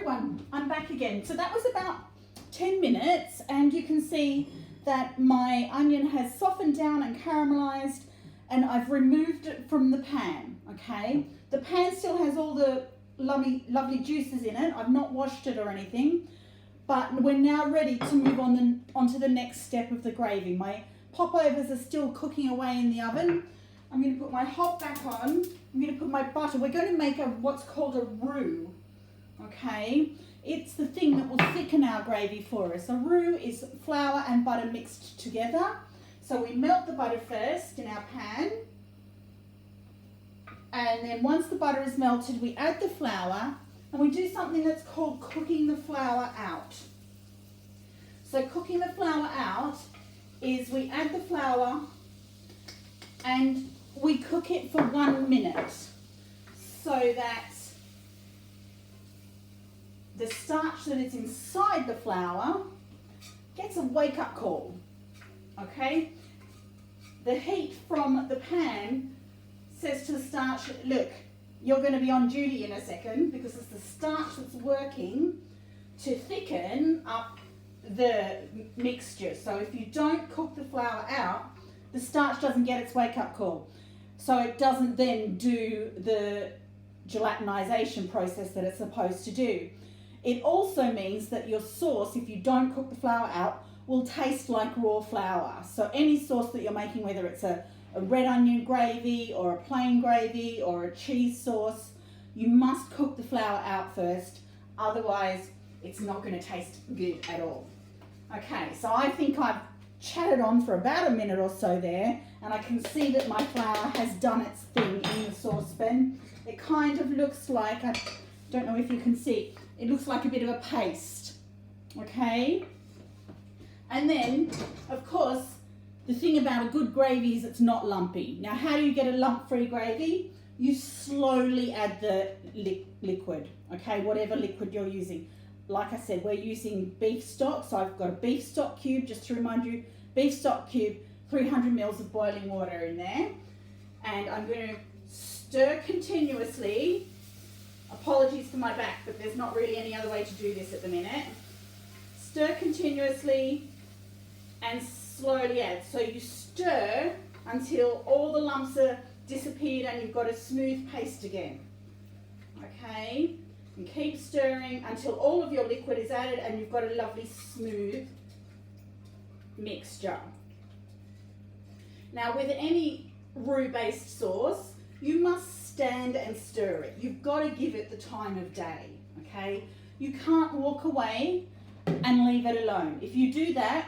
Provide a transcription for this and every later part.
everyone, I'm back again. So that was about 10 minutes and you can see that my onion has softened down and caramelized and I've removed it from the pan, okay? The pan still has all the lovely juices in it. I've not washed it or anything, but we're now ready to move onto the next step of the gravy. My popovers are still cooking away in the oven. I'm going to put my hob back on. I'm going to put my butter. We're going to make what's called a roux. Okay, it's the thing that will thicken our gravy for us. A roux is flour and butter mixed together. So we melt the butter first in our pan. And then once the butter is melted, we add the flour and we do something that's called cooking the flour out. So cooking the flour out is we add the flour and we cook it for 1 minute so that the starch that is inside the flour gets a wake-up call, okay? The heat from the pan says to the starch, look, you're going to be on duty in a second because it's the starch that's working to thicken up the mixture. So if you don't cook the flour out, the starch doesn't get its wake-up call. So it doesn't then do the gelatinization process that it's supposed to do. It also means that your sauce, if you don't cook the flour out, will taste like raw flour. So any sauce that you're making, whether it's a red onion gravy or a plain gravy or a cheese sauce, you must cook the flour out first. Otherwise, it's not going to taste good at all. Okay, so I think I've chatted on for about a minute or so there, and I can see that my flour has done its thing in the saucepan. It kind of looks like, I don't know if you can see, it looks like a bit of a paste, okay? And then, of course, the thing about a good gravy is it's not lumpy. Now, how do you get a lump-free gravy? You slowly add the liquid, okay, whatever liquid you're using. Like I said, we're using beef stock, so I've got a beef stock cube, just to remind you, beef stock cube, 300 mils of boiling water in there. And I'm going to stir continuously. Apologies for my back, but there's not really any other way to do this at the minute. Stir continuously and slowly add. So you stir until all the lumps are disappeared and you've got a smooth paste again. Okay, and keep stirring until all of your liquid is added and you've got a lovely smooth mixture. Now with any roux-based sauce, you must stand and stir it. You've got to give it the time of day, okay? You can't walk away and leave it alone. If you do that,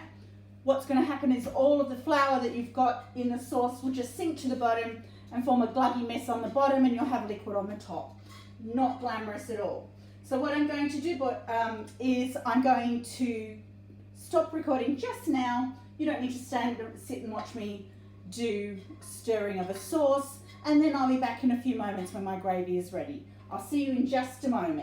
what's going to happen is all of the flour that you've got in the sauce will just sink to the bottom and form a gluggy mess on the bottom and you'll have liquid on the top. Not glamorous at all. So what I'm going to do is I'm going to stop recording just now. You don't need to sit and watch me do stirring of a sauce, and then I'll be back in a few moments when my gravy is ready. I'll see you in just a moment.